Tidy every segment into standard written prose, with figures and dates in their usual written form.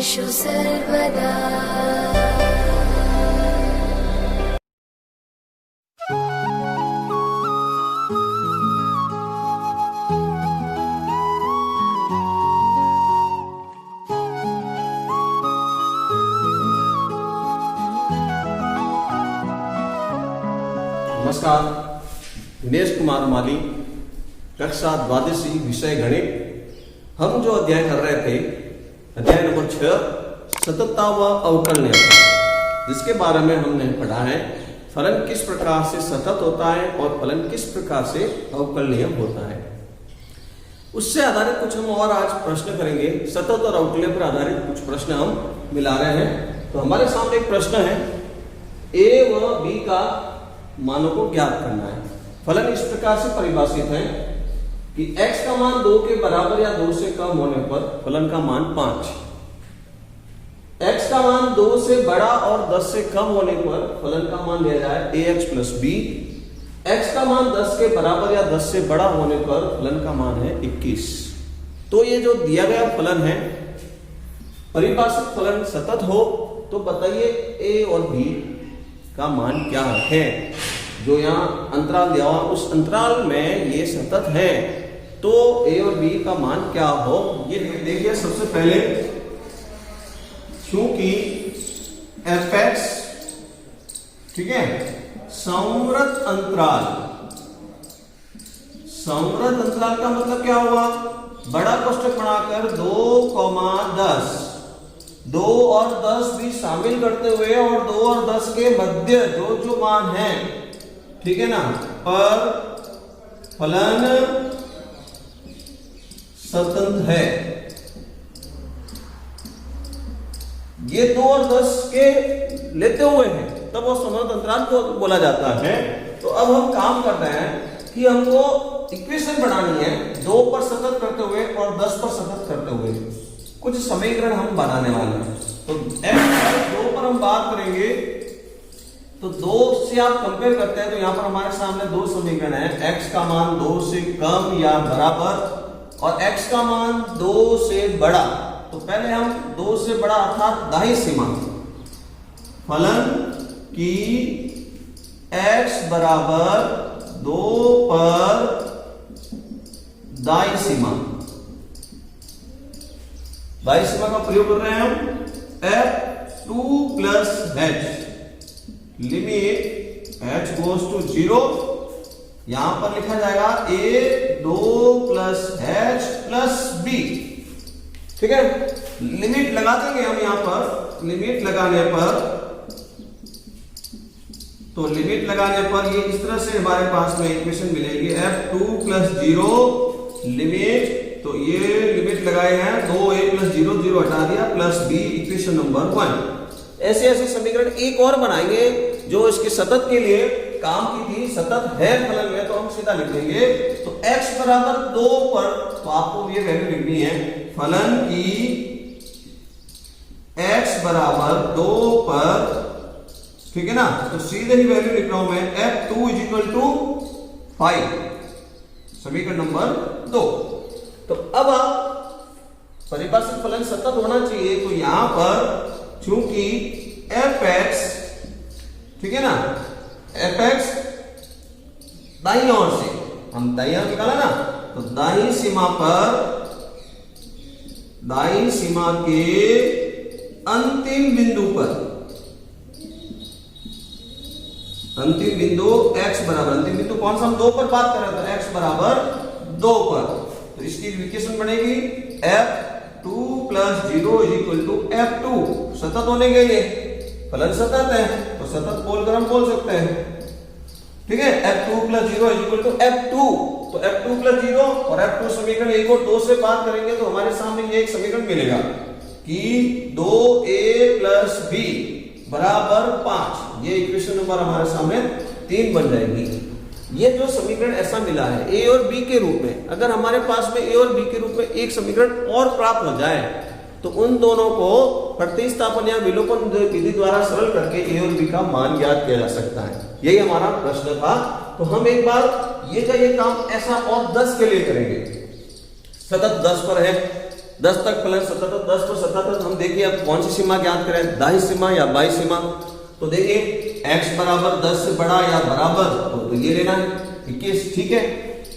सर्वेषु सर्वदा। नमस्कार, दिनेश कुमार माली, कक्षा द्वादशी, विषय गणित। हम जो अध्याय कर रहे थे, अध्याय नंबर 6, सततता व अवकलनीय, जिसके बारे में हमने पढ़ा है फलन किस प्रकार से सतत होता है और फलन किस प्रकार से अवकलनीय होता है। उससे आधारित कुछ हम और आज प्रश्न करेंगे। सतत और अवकलनीय पर आधारित कुछ प्रश्न हम मिला रहे हैं। तो हमारे सामने एक प्रश्न है, ए व बी का मानों को ज्ञात करना है। फलन इस प्रकार से परिभाषित है कि x का मान 2 के बराबर या 2 से कम होने पर फलन का मान 5, x का मान 2 से बड़ा और 10 से कम होने पर फलन का मान लिया जाए ax प्लस b, x का मान 10 के बराबर या 10 से बड़ा होने पर फलन का मान है 21। तो ये जो दिया गया फलन है, परिभाषित फलन सतत हो तो बताइए a और b का मान क्या है। जो यहाँ अंतराल दिया हुआ, उस अंतराल में ये सतत है, तो a और b का मान क्या हो, ये देखिए। सबसे पहले चूंकि fx, ठीक है, संवृत अंतराल, संवृत अंतराल का मतलब क्या हुआ, बड़ा कोष्ठक बनाकर 2,10, 2 और 10 भी शामिल करते हुए और 2 और 10 के मध्य जो मान है, ठीक है ना, पर फलन स्वतंत्र है। ये 2 और 10 के लेते हुए हैं, तब वो संवृत अंतराल को बोला जाता है। तो अब हम काम कर रहे हैं कि हमको इक्वेशन बनानी है 2 पर सतत करते हुए और 10 पर सतत करते हुए कुछ समीकरण हम बनाने वाले हैं। तो x 2 पर हम बात करेंगे, तो 2 से आप कंपेयर करते हैं तो यहां पर हमारे सामने 2 समीकरण है, x का मान 2 से कम या बराबर और x का मान 2 से बड़ा। तो पहले हम 2 से बड़ा अर्थात दाहिनी सीमा, फलन की x बराबर 2 पर दाईं सीमा, दाईं सीमा का प्रयोग कर रहे हैं हम। f2 plus h, limit h goes to 0, यहां पर लिखा जाएगा a2 plus h plus b, ठीक है। लिमिट लगा देंगे हम यहां पर, लिमिट लगाने पर, तो लिमिट लगाने पर ये इस तरह से हमारे पास में इक्वेशन मिलेगी, f2 प्लस 0 लिमिट, तो ये लिमिट लगाए हैं 2a प्लस 0, 0 हटा दिया, प्लस b, इक्वेशन नंबर 1। ऐसे ऐसे समीकरण एक और बनाएंगे जो इसके सतत के लिए काम की थी। सतत है फलन में, तो हम सीधा लिख देंगे। तो x बराबर 2 पर, तो आपको ये वैल्यू लिखनी है, फलन की x बराबर 2 पर, ठीक है ना। तो सीधे ही वैल्यू लिख रहा हूं मैं, f2 इज इक्वल टू 5, समीकरण नंबर 2। तो अब आप परिभाषित फलन सतत होना चाहिए, तो यहां पर चूंकि fx, ठीक है ना, fx दाईं ओर से, हम दाईं ओर निकाला ना, तो दाईं सीमा पर, दाईं सीमा के अंतिम बिंदु पर, अंतिम बिंदु x बराबर, अंतिम बिंदु कौन सा, हम 2 पर बात कर रहे हैं, तो x बराबर 2 पर, तो इसकी इक्वेशन बनेगी f2 plus 0 is equal to f2। सतत होने के लिए, फलन सतत है तो सतत बोलकर हम बोल सकते हैं, ठीक है। f2 plus 0 is equal to f2, तो f2 प्लस 0 और f2 समीकरण 1 और 2 से बात करेंगे तो हमारे सामने ये एक समीकरण मिलेगा कि 2a प्लस b बराबर 5। ये इक्वेशन नंबर हमारे सामने 3 बन जाएगी। ये जो समीकरण ऐसा मिला है a और b के रूप में, अगर हमारे पास में a और b के रूप में एक समीकरण और प्राप्त हो जाए तो उन दोनों को प्रतिस्थापन या विलोपन विधि द्वारा सरल करके a और b का मान ज्ञात किया जा सकता है। यही हमारा प्रश्न था। तो हम एक बार ये काम ऐसा और 10 के लिए करेंगे। सतत 10 पर है, 10 तक फलन सतत हो, 10 पर सतत। हम देखिए अब कौन सी सीमा ज्ञात करें, दाहिनी सीमा या बाई सीमा। तो देखिए x बराबर 10 से बड़ा या बराबर तो ये लेना है 21, ठीक है।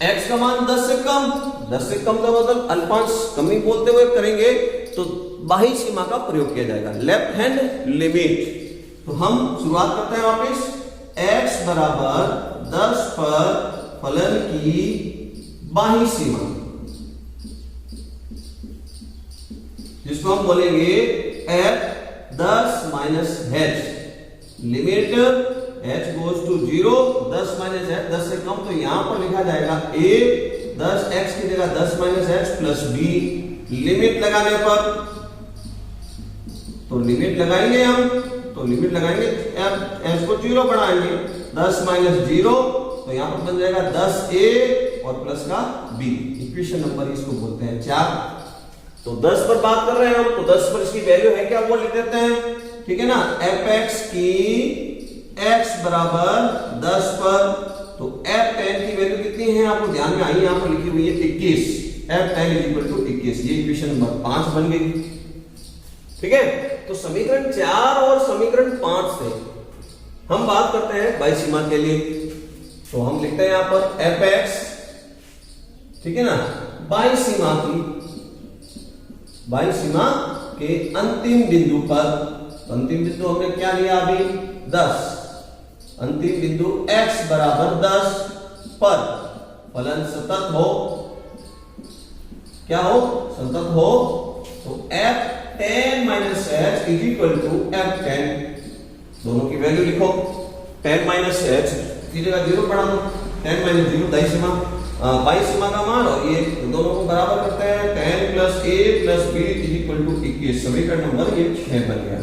x का मान 10 से कम, 10 से कम का मतलब अल्पांश कमी बोलते हुए करेंगे तो बाह्य सीमा का प्रयोग किया जाएगा, लेफ्ट हैंड लिमिट। तो हम शुरुआत करते हैं वापस, x बराबर 10 पर फलन की बाह्य सीमा, जिसको हम बोलेंगे f 10 minus h, limit h goes to 0, 10 minus h 10 से कम, तो यहां पर लिखा जाएगा a 10x की जगह 10 minus h plus b। Limit लगाने पर तो लिमिट लगाएंगे हम, तो लिमिट लगाएंगे h को 0 बढ़ाएंगे, 10 माइनस 0 तो यहां पर बन जाएगा 10a और प्लस का b। इक्वेशन नंबर इसको बोलते हैं 4। तो 10 पर बात कर रहे हैं हम, तो 10 पर इसकी वैल्यू है क्या वो लिख देते हैं, ठीक है ना। fx की x बराबर 10 पर, तो f10 की वैल्यू कितनी है आपको ध्यान में आई, यहां पर लिखी हुई है 21, f10 21। ये इक्वेशन नंबर 5 बन गई, ठीक है। तो समीकरण 4 और समीकरण 5 से हम बात करते हैं बाह्य सीमा के लिए। तो हम लिखते हैं यहां पर fx, ठीक है ना, बाह्य सीमा के अंतिम बिंदु पर, अंतिम बिंदु हमने क्या लिया अभी 10, अंतिम बिंदु x बराबर 10 पर फलन सतत हो, क्या हो, सतत हो, तो f10 minus h is equal to f10, दोनों की वैल्यू लिखो, 10 माइनस h की जगह 0 बढ़ा दो, 10 माइनस 0 दाई सीमा, बाई सीमा का मान, और ये दोनों को बराबर करते हैं, 10 plus a plus b is equal to 21। समीकरण नंबर ये 6 बन गया,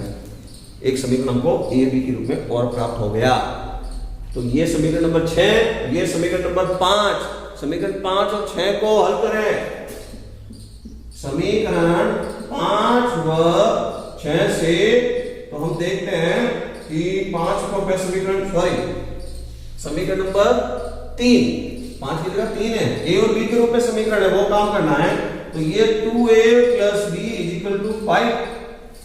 एक समीकरण हमको a b के रूप में और प्राप्त हो गया। तो ये समीकरण नंबर 6, ये समीकरण नंबर 5। समीकरण 5 और 6 को हल करें, समीकरण 5 व 6 से तो हम देखते हैं कि 5 को पे समीकरण समीकरण नंबर 3, 5 की जगह 3 है, a और b के रूप में समीकरण है, वो काम करना है। तो ये 2a plus b is equal to 5,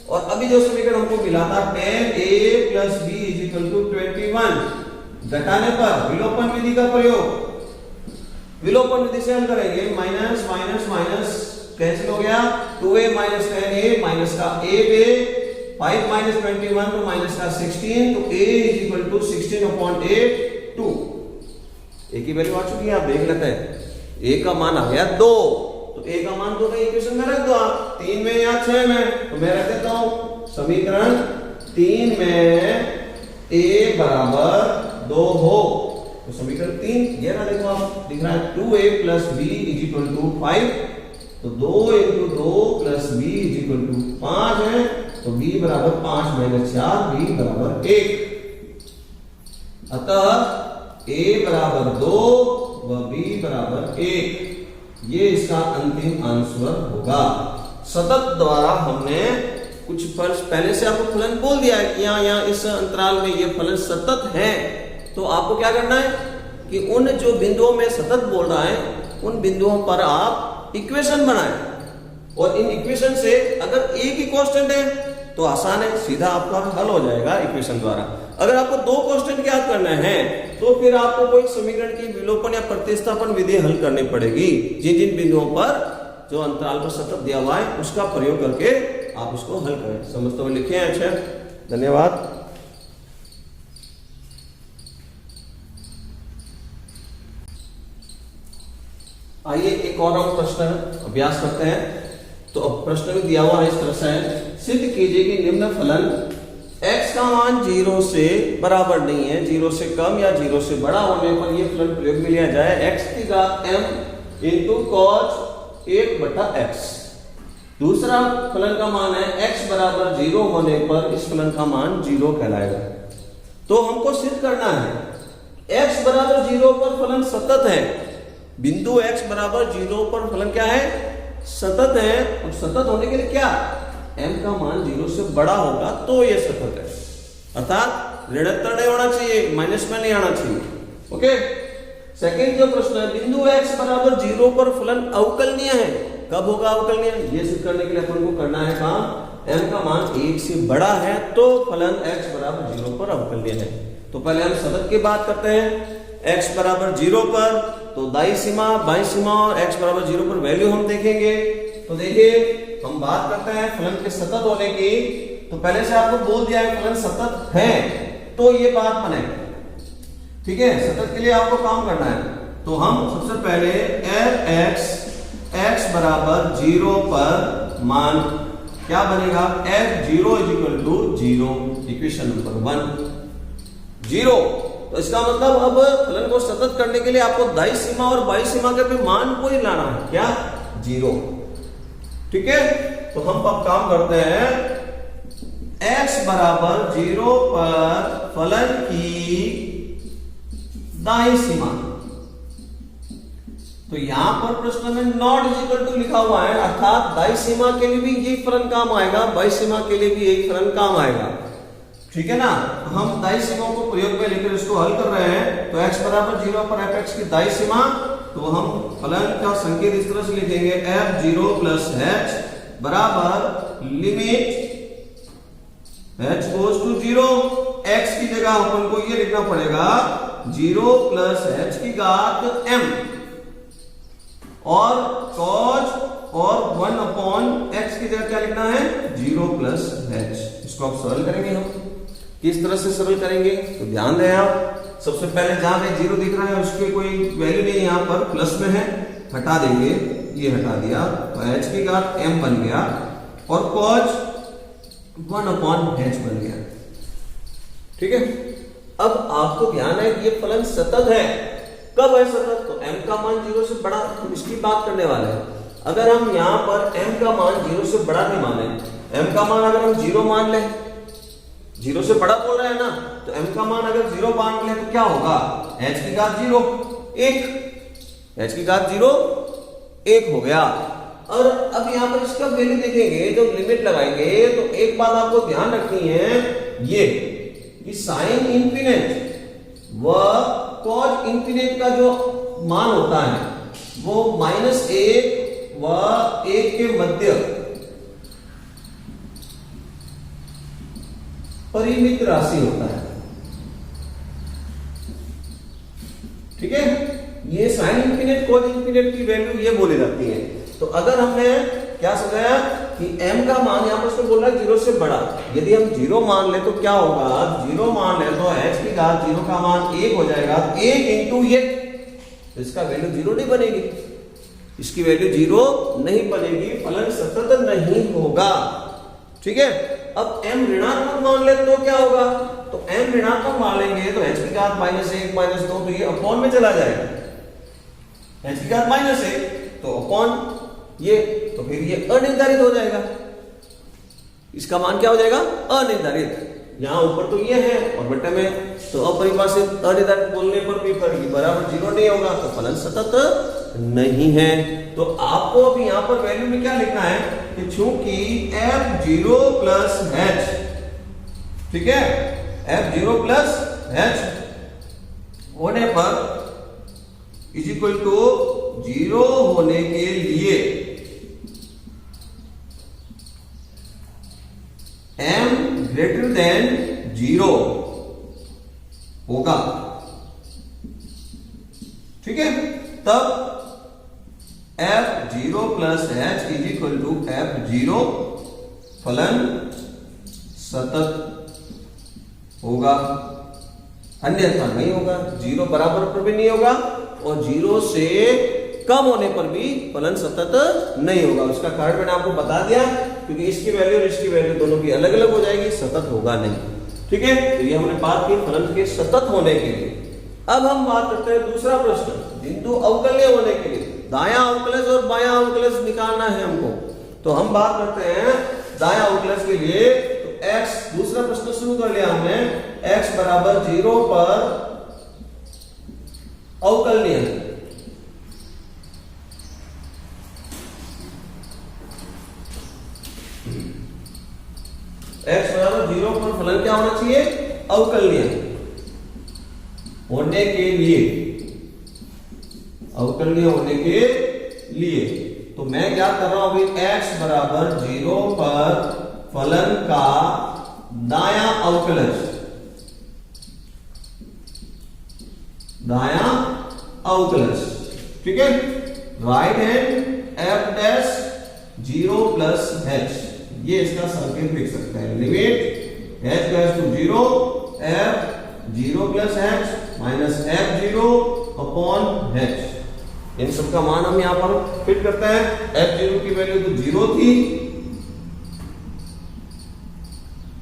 और अभी जो समीकरण हमको मिला था 10a plus b is equal to 21, घटाने पर विलोपन विधि का प्रयोग, विलोपन विधि से हल करेंगे, माइनस माइनस माइनस कैंसिल हो गया, 2a माइनस 10a माइनस का a 5 माइनस 21 तो माइनस का 16, तो a is equal to 16/8 2। a की वैल्यू आ चुकी है, आप देख लेते हैं, a का मान आ गया 2, तो a का मान 2 का इक्वेशन में रख दो आप, 3 में या 6 में, तो मैं रख देता हूं समीकरण 3 में a बराबर 2 हो, तो समीकरण 3 ये ना देखो आप, दिख रहा है 2a plus b is equal to 5, तो 2 into 2 plus b is equal to 5 है, तो b बराबर 5 माइनस 4, b बराबर 1। अतः a बराबर 2 व b बराबर 1, ये इसका अंतिम आंसर होगा। सतत द्वारा हमने कुछ फलन पहले से आपको फलन बोल दिया है कि यहाँ इस अंतराल में ये फलन सतत है, तो आपको क्या करना है कि उन जो बिंदुओं में सतत बोल रहा है उन बिंदुओं पर आप इक्वेशन बनाएं, और इन इक्वेशन से अगर एक ही कांस्टेंट है तो आसान है, सीधा आपका हल हो जाएगा इक्वेशन द्वारा। अगर आपको 2 कांस्टेंट ज्ञात करना है तो फिर आपको कोई समीकरण की विलोपन या प्रतिस्थापन विधि हल करनी पड़ेगी, जिन जिन बिंदुओं पर जो अंतराल पर सतत दिया हुआ है उसका प्रयोग करके आप इसको हल करें। समझते हुए लिखे हैं, अच्छा धन्यवाद। आइए एक और हम प्रश्न अभ्यास करते हैं। तो अब प्रश्न में दिया हुआ है इस तरह से है, सिद्ध कीजिए कि निम्न फलन x का मान 0 से बराबर नहीं है, 0 से कम या 0 से बड़ा होने पर यह फलन प्रयोग में लिया जाए x की घात m इंटू cos 1/x। दूसरा फलन का मान है x बराबर 0 होने पर इस फलन का मान 0 कहलाएगा। तो हमको सिद्ध करना है x बराबर 0 पर फलन सतत है, बिंदु x बराबर 0 पर फलन क्या है, सतत है, और सतत होने के लिए क्या, m का मान 0 से बड़ा होगा तो ये सतत है, अर्थात ऋणात्मक नहीं होना चाहिए, माइनस में नहीं आना चाहिए। ओके, सेकंड जो प्रश्न है, बिंदु x बराबर 0 पर फलन अवकलनीय है, कब होगा अवकलनीय? ये सिद्ध करने के लिए अपन को करना है काम, m का मान 1 से बड़ा है तो फलन x बराबर 0 पर अवकलनीय है। तो पहले हम सतत की बात करते हैं। x बराबर 0 पर तो दाईं सीमा बाईं सीमा और x बराबर 0 पर वैल्यू हम देखेंगे। तो देखिए हम बात करते हैं फलन के सतत होने की। तो पहले से आपको बोल दिया है फलन सतत है तो ये बात बनेगी, ठीक है। सतत के लिए आपको काम करना है। तो हम सबसे पहले x बराबर 0 पर मान क्या बनेगा, f0 = 0, इक्वेशन नंबर 1 0। तो इसका मतलब अब फलन को सतत करने के लिए आपको दाईं सीमा और बाईं सीमा के भी मान को ही लाना है, क्या 0, ठीक है। तो हम अब काम करते हैं, x बराबर 0 पर फलन की दाईं सीमा। तो यहां पर प्रश्न में नॉट इक्वल टू लिखा हुआ है, अर्थात दाईं सीमा के लिए भी यही फलन काम आएगा, बाईं सीमा के लिए भी यही फलन काम आएगा, ठीक है ना। हम दाईं सीमा को प्रयोग में लेकर इसको हल कर रहे हैं। तो x बराबर 0 पर f(x) की दाईं सीमा, तो हम फलन का संकेत इस तरह से लिखेंगे, f0 + h बराबर limit h goes to 0। x की जगह अपन को ये लिखना पड़ेगा 0 + h की घात m और cos और 1/x की जगह क्या लिखना है, 0 + h। इसको आप सरल करेंगे। हम किस तरह से सरल करेंगे तो ध्यान दें आप। सबसे पहले जहां पे 0 दिख रहा है उसके कोई वैल्यू नहीं, यहां पर प्लस में है, हटा देंगे, ये हटा दिया तो h की घात m बन गया और cos 1/h बन गया, ठीक है। अब आपको ध्यान है कि ये फलन सतत है। कब है सतत? तो m का मान 0 से बड़ा, तो इसकी बात करने वाले हैं। अगर हम यहां पर m का मान 0 से बड़ा नहीं माने, m का मान अगर हम 0 मान ले, 0 से बड़ा बोल रहे हैं ना, तो m का मान अगर 0 मान ले तो क्या होगा, h की घात 0 1, h की घात 0 1 हो गया। और अब यहां पर इसका वैल्यू देखेंगे, जब लिमिट लगाएंगे तो एक बात आपको ध्यान रखनी है, ये कि साइन इंफिनिट व कॉज इंफिनिट का जो मान होता है वो -1 व 1 के मध्य परिमित राशि होता है, ठीक है। ये साइन इंफिनिट कॉज इंफिनिट की वैल्यू ये बोली जाती है। तो अगर हमने क्या समझाया कि m का मान यहां पर उसको बोल रहा है 0 से बड़ा, यदि हम 0 मान ले तो क्या होगा, 0 मान ले तो h की घात 0 का मान 1 हो जाएगा, 1 × ये, तो इसका वैल्यू 0 नहीं बनेगी, इसकी वैल्यू 0 नहीं बनेगी, फलन सतत नहीं होगा, ठीक है। अब m ऋणात्मक मान ले तो क्या होगा, तो m ऋणात्मक मान लेंगे तो h की घात -1 -2 तो ये अपॉन में चला जाएगा, h की घात -1 तो अपॉन ये, तो फिर ये अनिर्धारित हो जाएगा, इसका मान क्या हो जाएगा, अनिर्धारित। यहां ऊपर तो ये है और बटे में तो अपरिभाषित अनिर्धारित बोलने पर भी बराबर 0 नहीं होगा, तो फलन सतत नहीं है। तो आपको अभी यहां पर वैल्यू में क्या लिखना है कि चूंकि f0 + h, ठीक है, f0 + h होने पर = 0 होने के लिए m > 0 होगा, ठीक है। तब f0 + h = f0 फलन सतत होगा, अन्यथा नहीं होगा, 0 बराबर पर भी नहीं होगा और 0 से कम होने पर भी फलन सतत नहीं होगा। उसका कारण मैंने आपको बता दिया, क्योंकि इसकी वैल्यू और इसकी वैल्यू दोनों की अलग अलग हो जाएगी, सतत होगा नहीं, ठीक है। तो ये हमने बात की फलन के सतत होने के लिए। अब हम बात करते हैं दूसरा प्रश्न, बिंदु अवकलनीय होने के लिए दायां अवकलज और बायां अवकलज निकालना है हमको। तो हम बात करते हैं दायां अवकलज के लिए। तो x, दूसरा प्रश्न शुरू कर लिया हमने, x बराबर 0 पर अवकलनीय, x बराबर 0 पर फलन क्या होना चाहिए, अवकलनीय होने के लिए, अवकलनीय होने के लिए तो मैं क्या कर रहा हूं अभी, x बराबर 0 पर फलन का दायां अवकलज, दायां अवकलज, ठीक है। Right hand f dash 0 plus h, ये इसका संकेत लिख सकते हैं। Limit h goes to 0 f 0 plus h minus f 0 upon h। इन सब का मान हम यहां पर फिट करते हैं। f0 की वैल्यू तो 0 थी,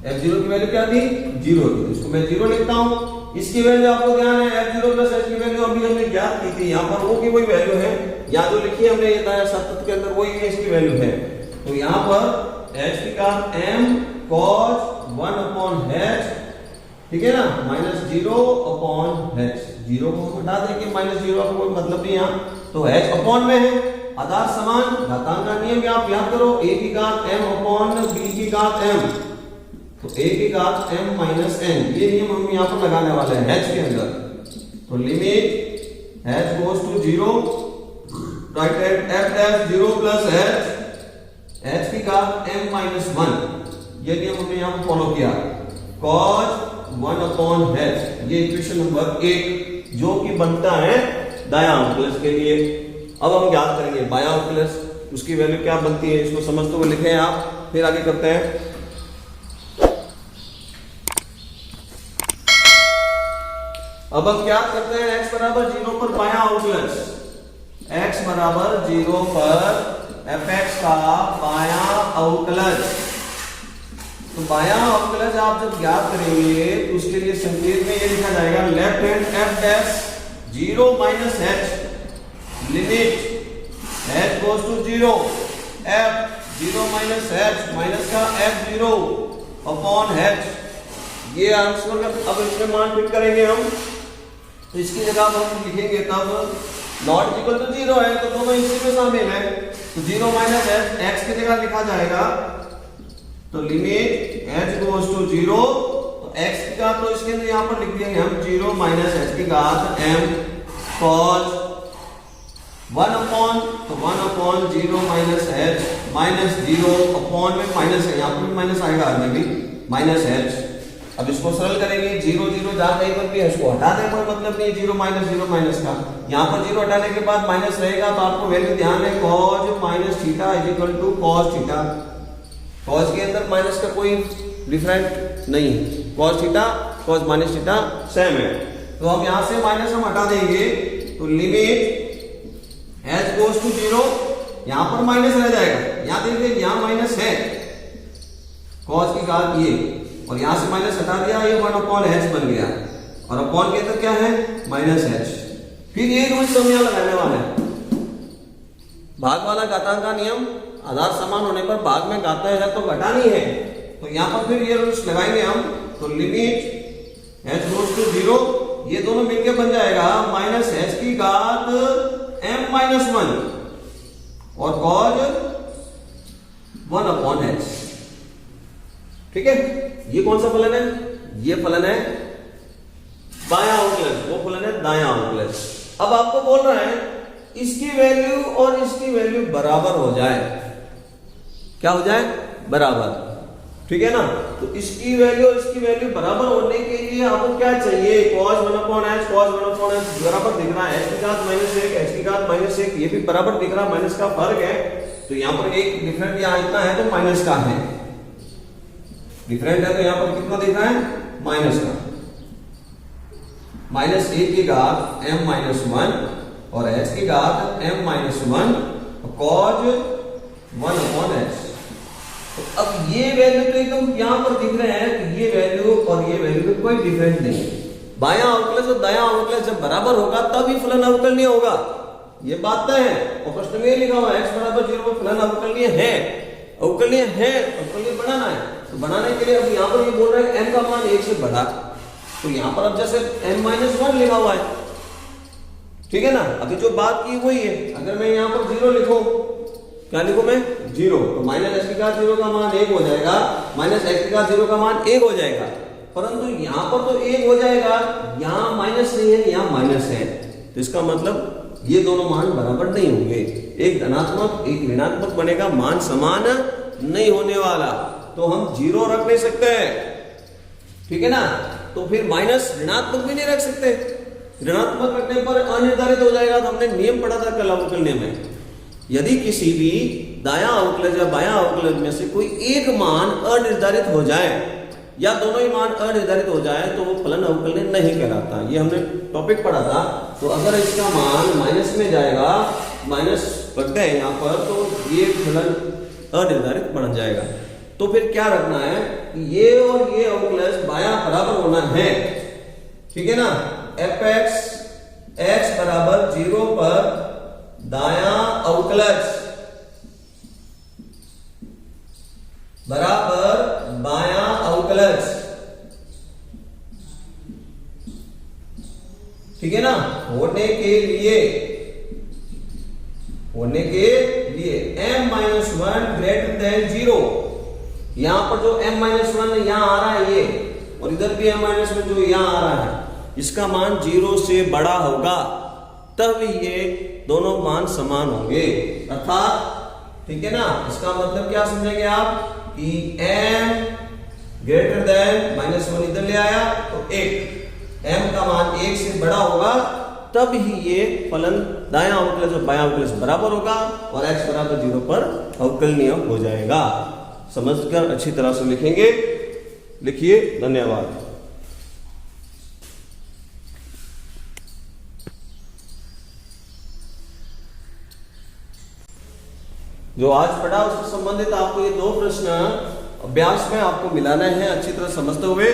f0 की वैल्यू क्या थी, 0 थी, इसको मैं 0 लिखता हूं। इसकी वैल्यू आपको ध्यान है f0 प्लस h की वैल्यू अभी हमने ज्ञात की थी, यहां पर वो की वही वैल्यू है, या जो लिखी हमने ये दाया सतत के अंदर वही है, इसकी वैल्यू है। तो यहां पर h की का m cos 1 अपॉन h, ठीक है ना, माइनस 0 अपॉन h, 0 को हम हटा देंगे, माइनस 0 का कोई मतलब नहीं यहाँ, तो h अपॉन में है। आधार समान घातांक का नियम आप याद करो, a की घात m अपॉन b की घात m, तो a की घात m माइनस n, ये नियम हम यहाँ पर लगाने वाले हैं h के अंदर। तो limit h goes to 0, right hand f dash 0 plus h की घात m माइनस 1, ये नियम हमने यहाँ पर फॉलो किया। cos 1 अपॉन h, ये इक्वेशन नंबर 1 जो कि बनता है दायां अवकलज के लिए। अब हम ज्ञात करेंगे बायां अवकलज, उसकी वैल्यू क्या बनती है, इसको समझते हुए लिखें आप, फिर आगे करते हैं। अब हम क्या करते हैं, x बराबर 0 पर बायां अवकलज, x बराबर 0 पर fx का बायां अवकलज। तो बायां अवकलज आप जब ज्ञात करेंगे तो उसके लिए संकेत में ये लिखा जाएगा, left hand f dash 0 minus h, limit h goes to 0 f 0 minus h, minus का f0 अपॉन h, ये आंसर का अब इसमें मान फिट करेंगे हम। तो इसकी जगह हम लिखेंगे तब नॉट इक्वल टू 0 है, तो दोनों इसी में शामिल है, तो 0 माइनस h x की जगह लिखा जाएगा, तो लिमिट h गोज टू 0, तो x की घात तो इसके अंदर यहां पर लिख देंगे हम 0 माइनस h की घात m cos 1 अपॉन, तो 1 upon 0 minus h minus 0 upon में माइनस है, यहां पर भी माइनस आएगा, आगे भी माइनस h। अब इसको सरल करेंगे, 0 0 जहां कहीं पर भी इसको हटा दें, कोई मतलब नहीं, 0 माइनस का, यहां पर 0 हटाने के बाद माइनस रहेगा, तो आपको वैल्यू ध्यान है cos minus theta is equal to cos theta. cos के अंदर माइनस का कोई डिफरेंट नहीं है, cos theta cos minus theta same है। तो अब यहां से माइनस हम हटा देंगे, तो लिमिट h गोज टू 0, यहां पर माइनस रह जाएगा, यहां देखिए यहां माइनस है, cos की घात ये, और यहां से माइनस हटा दिया, ये 1 अपॉन h बन गया, और अपॉन के अंदर क्या है, माइनस h। फिर ये रूल हम यहां लगाने वाले हैं, भाग वाला घातांक का नियम, आधार समान होने पर भाग में घाता है तो घटानी है, तो यहां पर फिर ये रूल्स लगाएंगे हम। तो लिमिट h गोज टू 0, ये दोनों मिलकर बन जाएगा माइनस h की घात m माइनस 1 और cos 1 अपॉन h, ठीक है। ये कौन सा फलन है, ये फलन है बायां अवकलज, वो फलन है दायां अवकलज। अब आपको बोल रहा है इसकी वैल्यू और इसकी वैल्यू बराबर हो जाए, क्या हो जाए, बराबर, ठीक है ना। तो इसकी वैल्यू और इसकी वैल्यू बराबर होने के लिए आपको क्या चाहिए, cos 1 upon h, cos 1 upon h बराबर दिख रहा है, h की घात -1 h की घात -1, ये भी बराबर दिख रहा है, माइनस का फर्क है, तो यहां पर एक डिफरेंट यहां इतना है तो माइनस का है, डिफरेंट है तो यहां पर कितना दिख रहा है, माइनस का, -1 की घात m माइनस 1 और h की घात m minus 1 cos 1 upon h। तो अब ये वैल्यू तो एकदम यहां पर दिख रहे हैं, तो ये वैल्यू और ये वैल्यू में कोई डिफरेंस नहीं है। बायां अवकलज और दायां अवकलज जब बराबर होगा तब ही फलन अवकलनीय होगा, ये बात तय है। और प्रश्न में लिखा हुआ है x बराबर 0 पर फलन अवकलनीय है, अवकलनीय है, अवकलनीय बनाना है, तो बनाने के लिए अब यहां पर ये बोल रहा है m का मान 1 से बड़ा, तो यहां पर अब जैसे m माइनस 1 लिखा हुआ है, ठीक है ना। अभी जो बात की वही है, अगर मैं यहां पर 0 लिखूं, क्या लिखूं मैं, 0, तो माइनस h की घात 0 का मान 1 हो जाएगा, माइनस x की घात 0 का मान 1 हो जाएगा, परंतु यहां पर तो 1 हो जाएगा, यहां माइनस नहीं है, यहां माइनस है, तो इसका मतलब ये दोनों मान बराबर नहीं होंगे, एक धनात्मक एक ऋणात्मक बनेगा, मान समान नहीं होने वाला, तो हम 0 रख नहीं सकते, ठीक है ना। तो फिर माइनस ऋणात्मक भी नहीं रख सकते, ऋणात्मक रखने पर अनिर्धारित हो जाएगा। तो हमने नियम पढ़ा था कल अवकल नियम में, यदि किसी भी दायां अवकलज या बायां अवकलज में से कोई एक मान अनिर्धारित हो जाए या दोनों ही मान अनिर्धारित हो जाए तो वो फलन अवकलनीय नहीं कहलाता। ये हमने टॉपिक पढ़ा था। तो अगर इसका मान माइनस में जाएगा, माइनस लग गए यहाँ पर, तो ये फलन अनिर्धारित बन जाएगा। तो फिर क्या रखना है, ये और ये अवकलज बायां बराबर होना है, ठीक है ना। fx x बराबर 0 पर दायां अवकलज बराबर बायां अवकलज, ठीक है ना, होने के लिए m-1 ग्रेटर देन 0। यहां पर जो m-1 यहां आ रहा है ये, और इधर भी m-1 जो यहां आ रहा है, इसका मान 0 से बड़ा होगा, तब ये दोनों मान समान होंगे। अर्थात, ठीक है ना, इसका मतलब क्या समझेंगे आप कि m ग्रेटर देन -1 इधर ले आया तो 1, m का मान 1 से बड़ा होगा, तब ही ये फलन दायां अवकलज और बायां अवकलज बराबर होगा और x बराबर 0 पर अवकलनीय हो जाएगा। समझकर अच्छी तरह से लिखेंगे। लिखिए। धन्यवाद। जो आज पढ़ा उससे संबंधित आपको ये 2 प्रश्न अभ्यास में आपको मिलाना है अच्छी तरह समझते हुए।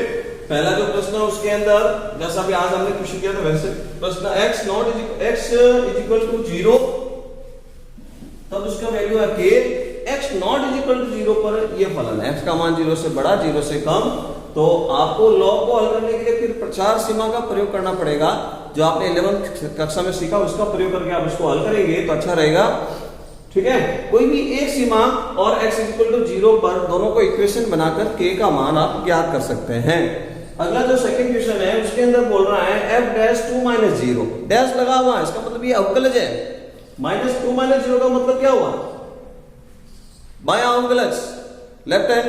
पहला जो प्रश्न है उसके अंदर जैसा भी आज हमने कुछ किया था वैसे प्रश्न x इज इक्वल टू 0, तब उसका वैल्यू है k, x naught is equal to 0 पर ये फलन है, x का मान 0 से बड़ा 0 से कम। तो आपको लॉग को हल करने के लिए फिर प्रचार सीमा का प्रयोग करना पड़ेगा, जो आपने 11वीं कक्षा में सीखा उसका प्रयोग करके आप इसको हल करेंगे तो अच्छा रहेगा, ठीक है। कोई भी एक सीमा और x इक्वल टू 0 पर दोनों को इक्वेशन बनाकर k का मान आप ज्ञात कर सकते हैं। अगला जो सेकंड क्वेश्चन है उसके अंदर बोल रहा है f डैश 2 माइनस 0, डैश लगा हुआ है, इसका मतलब ये अवकलज है। -2 माइनस 0 का मतलब क्या हुआ, बायां अवकलज, लेफ्ट हैंड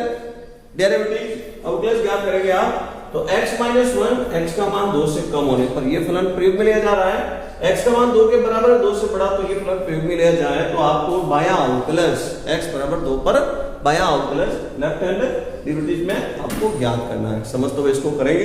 डेरिवेटिव अवकलज ज्ञात करेंगे आप। तो x-1, x का मान 2 से कम होने पर ये फलन प्रयोग में लिया जा रहा है, x का मान 2 के बराबर है, 2 से बड़ा तो ये फलन प्रयोग में लिया जाए तो आपको बायां अवकलज x बराबर 2 पर बायां अवकलज लेफ्ट हैंड डेरिवेटिव में आपको ज्ञात करना है। समझते हुए इसको करेंगे।